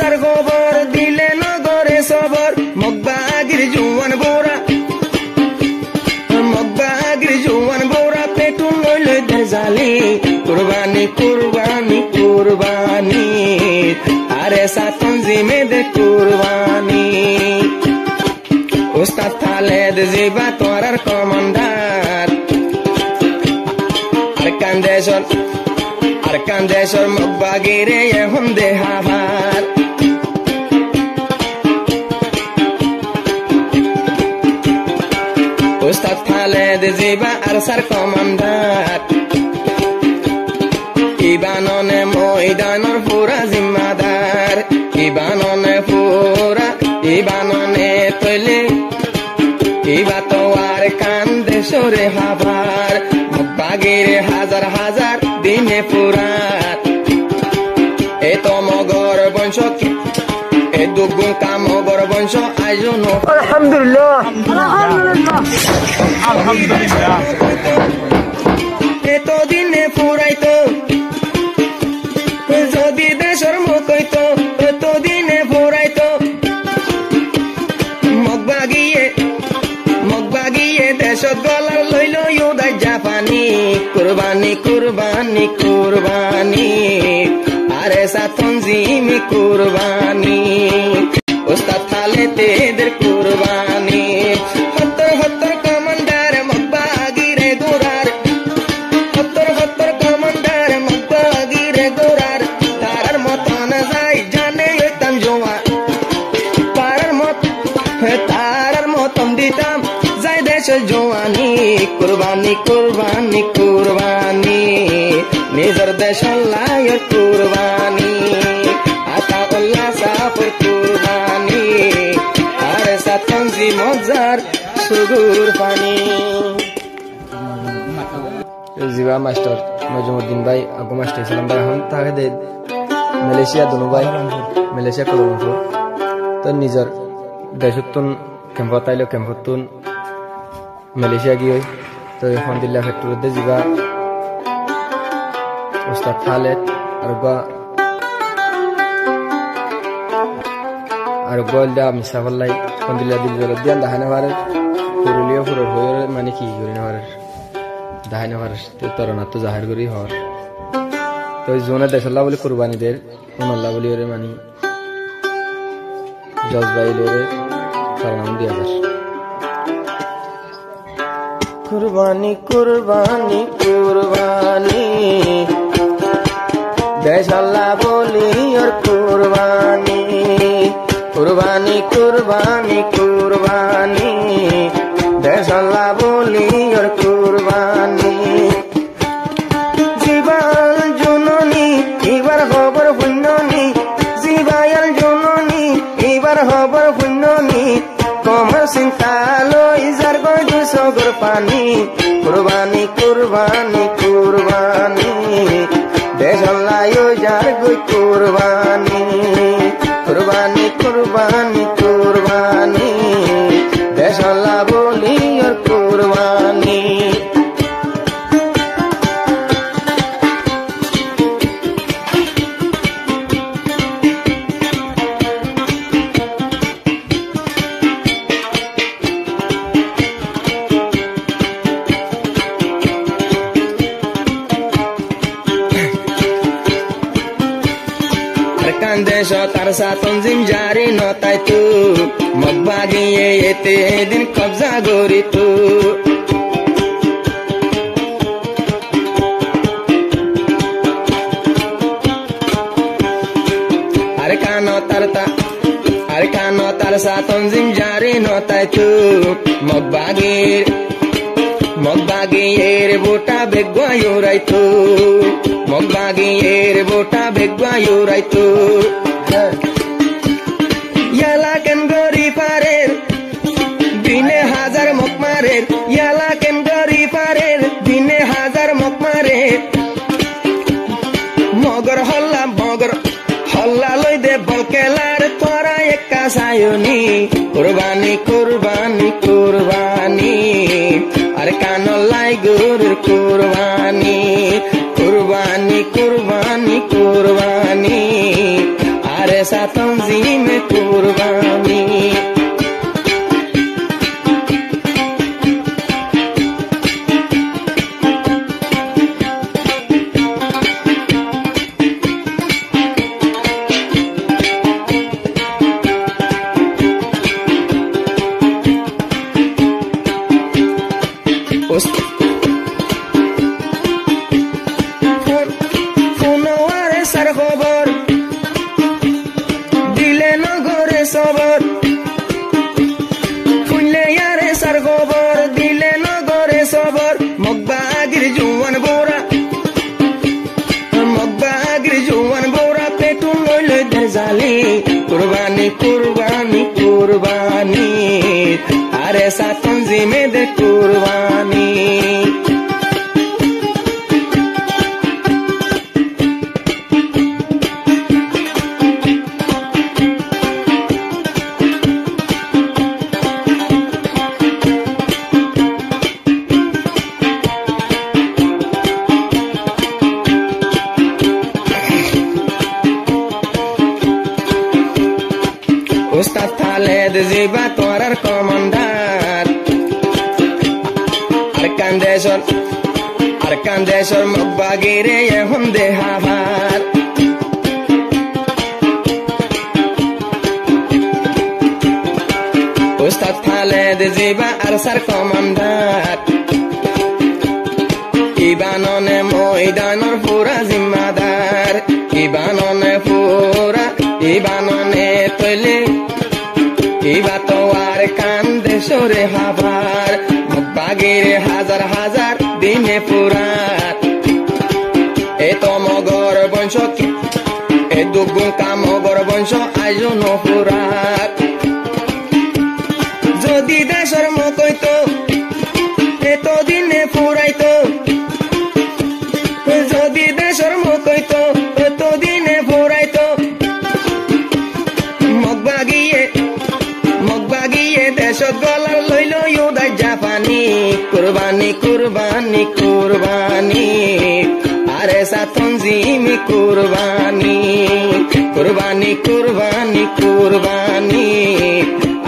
সার গোবর দিলে নগরে সবর মগবাগির জুয়ান বোরা পেটুন লইল দেজালি কুরবানি কুরবানি কুরবানি আরে সাতন জিমে দে কুরবানি উস্তাদ খালেদ জিবা তোরার কমান্ডার আর কান্দেশ্বর মগবাগিরে এখন দেহাভার উস্তাদ খালেদ জিবা আরসার কমান্ডার ইবাননে ময়দানর পুরা জিম্মাদার ইবাননে পুরা ইবাননে তৈলে ইবা তো আর কান্দেশ্বরে হাবার মগবাগিরে হাজার হাজার দিনে পুরাত এ তো মগর বংশ এ দুগুণ কাম মগর বংশ আয়োজন আলহামদুলিল্লাহ আলহামদুলিল্লাহ আলহামদুলিল্লাহ এত দিনে ফুরাইতো যদি দেশের মুখ হইতো এত দিনে ফুরাইতো মগবাগিয়ে দেশত গলার লইল ইউদাই জাপানি কুরবানি কুরবানি কুরবানি আরে সাতন জিমি কুরবানি উস্তাদ খালে তেদের কুরবানি হত্তর হত্তর কমান্ডার মগবাগিরে গোরার হত্তর হত্তর কমান্ডার মগবাগিরে গোরার তারার মতন যাই জানে হইতাম জোয়া তারার মতন দিতাম যাই দেশ জোয়ানি কুরবানি কুরবানি কুরবানি নিজের দেশ লায়ের কুরবানি আতা উল্লাহ সাফর কুরবানি আরে সাতন জি মজার সুগুর পানি জিবা মাস্টার নজমুদ্দিন ভাই আগু মাস্টার সালাম ভাই এখন তাকে দে মালয়েশিয়া দুনো ভাই মালয়েশিয়া কুলালামপুর তো নিজের দেশতুন ক্যাম্পত আইলো ক্যাম্পতুন মালয়েশিয়া গিয়ে তো এখন দিল্লা ফ্যাক্টরিতে জিবা উস্তাদ খালেদ আর গোলদা মিসাফাল্লাই এখন দিল্লা দিল জল দিয়ান দাহানে পারে পুরুলিয়া পুরোর হয়ে মানে কি করি না পারে দাহানে পারে তরণাত তো জাহির করি হর তো জোনে দেশাল্লাহ বলে কুরবানিদের অনল্লাহ বলি ওরে মানি জজবাইলের সালাম দিয়া যাস কুরবানি কুরবানি কুরবানি দেশাল্লাহ বলি ওর কুরবানি কুরবানি কুরবানি কুরবানি দেশাল্লাহ বলি ওর কুরবানি জীবাল জননী এবার খবর পুণ্যনি জীবায়াল জননী এবার খবর পুণ্যনি কমর চিন্তা লই যার গয় দুসগর পানি কুরবানি কুরবানি কুরবানি দেশাল্লাহ যার গই কুরবানি কুরবানি কুরবানি কুরবানি দেশাল্লাহ বলি ওর কুরবানি দেশ তার সাতন জিম জারি নতাই তু মগবাগিয়ে এতে দিন কবজা গরি তু আরে কানো তার সাতন জিম জারি নতাই তু মগবাগিয়ের বোটা বেগুয়ায়ুরাইতু মগবাগিয়ের বোটা বেগুয়ায়ুরাইতু ইয়ালা কেন গরি পারের দিনে হাজার মকমারের ইয়ালা কেন গরি পারের দিনে হাজার মকমারের মগর হল্লা লই দে বলকেলার তোরা একা সায়নি কুরবানি কুরবানি কুরবানি আর কানলাই গরুর কুরবানি কুরবানি কুরবানি কুরবানি আরে esa tanzime kurbani খবর দিলে নগরে সবর ফুলে ইয়ারে সার খবর দিলে নগরে সবর মগবাগির জুয়ান বোরা পেটুন লইলে দেজালি কুরবানি কুরবানি কুরবানি আরে সাতন জিমে দে কুরবানি Ustaz Khaled Ziba Torar Komandar Arkan Desor Magbagire Yehunde Havar Ustaz Khaled Ziba Arsar Komandar Ibanone Moidanor Fura Zimmadar Ibanone Fura Ibanone Tole Iba toar kande sore havar Magbagire hazar hazar dine furat Eto mogor bonsho E dugun ka mogor bonsho ajo no furat Jodi deshor mokoito Eto dine furaito Jodi deshor mokoito Eto dine furaito Magbagiye deshot golar loilo yuda Japani Kurbani kurbani kurbani Are saton zimi kurbani Kurbani kurbani kurbani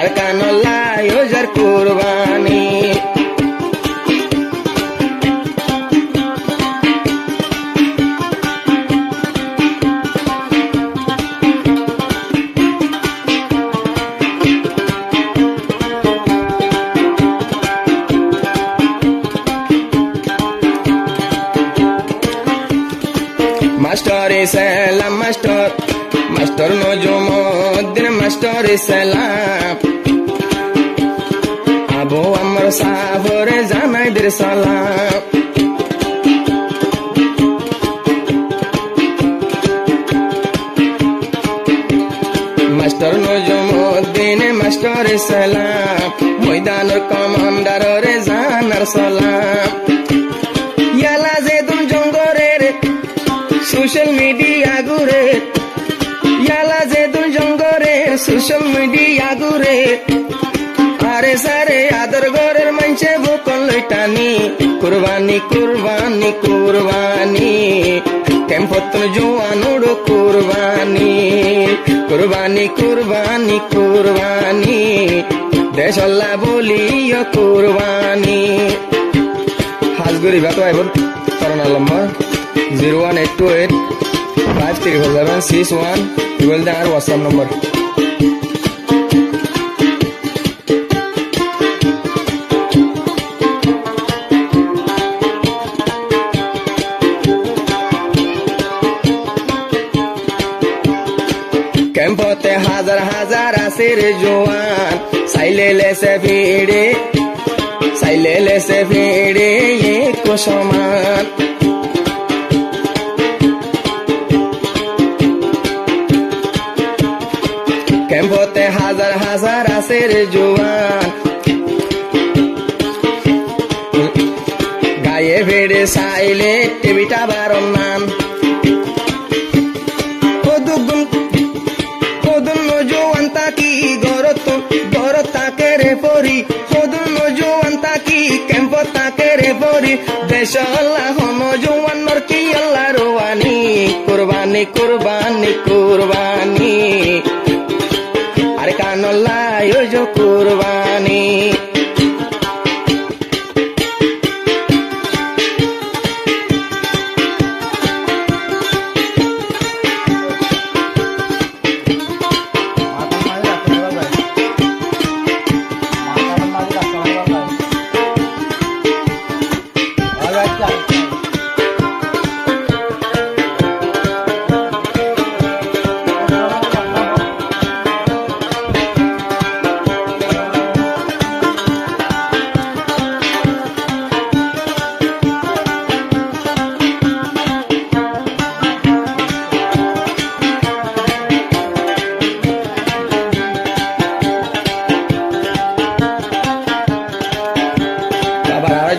Arkanolla yojar kurbani Master salam master no jumuddin master salam Abu Amr safore janai dir salam Master no jumuddin master salam Moidanor commander re janar salam Yala zedun jongore Social media gure Yala zedun jongore Social media gure Are sare adar gorer manche bukon loitani Kurbani kurbani kurbani Kempotun juanudu kurbani Kurbani kurbani kurbani Desholla boliyo kurbani Hasguri bato aibon Corona number 01828 531161 Google dan WhatsApp number Kempote hazar hazar asir juan Sailele se fide ye kosoman Kempote hazar hazar asir juan Gaye vede saile tebita baronan Kodun no juan taki gorota kere pori Kodun no juan taki kempota kere pori Desha Allah hono juan norki Allah ruwani Kurbani kurbani kurbani আজ কুরবানি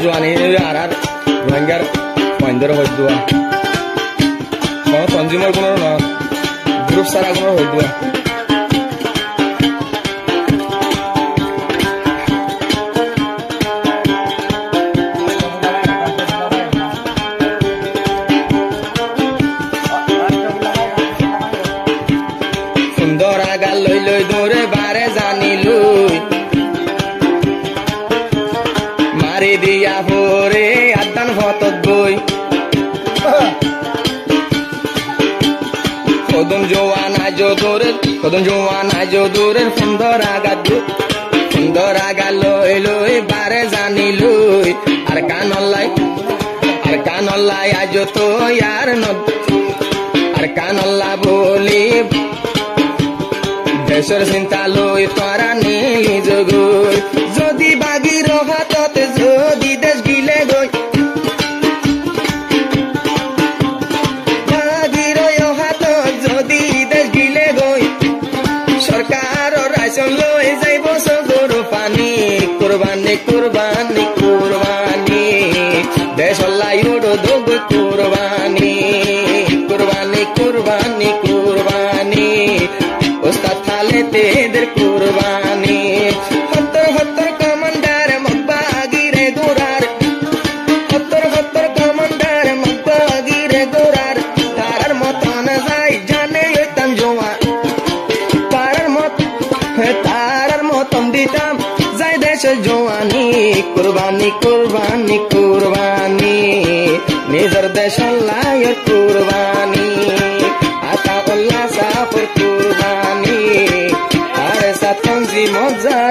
জোয়ানি আর আর রোহিঙ্গার পয়েন্টর হয়ে দেওয়া কোনো consumer কোনো না group সারা কোনো হয়ে দেওয়া সুন্দর আগা লই লই দৌড়ে বারে জানিলু মারি দিয়া ভরে আদান ভতত বই কদম জোয়ান আজ দূরের সুন্দর আগা লই লই বারে জানি লই আর কানল্লাই আজ তো ইয়ার আর কানল্লা বলি দেশের চিন্তা লই তোরা নীলি জগুই যদি বাগির হাতত যদি দেশ গিলে গই বাগির হাতত যদি দেশ গিলে গই সরকার রাইশন লই যাইব সগর পানি কুরবানি কুরবানি কুরবানি দেশ লাই উড়ো দোগ কুরবানি কুরবানি কুরবানি কুরবানি ওস্তাদ থালে তেদের কুরবানি হত্তর কমান্ডার মকবাগিরে গোরার হত্তর কমান্ডার মকবাগিরে গোরার তারার মতন যাই জানে লইতাম জোয়ান তারার মতন দিতাম যাই দেশের জোয়ানি কুরবানি কুরবানি কুরবানি নিজের দেশ লায়ের কুরবানি আতা উল্লাহ সাফর কুরবানি আর সাথে মজার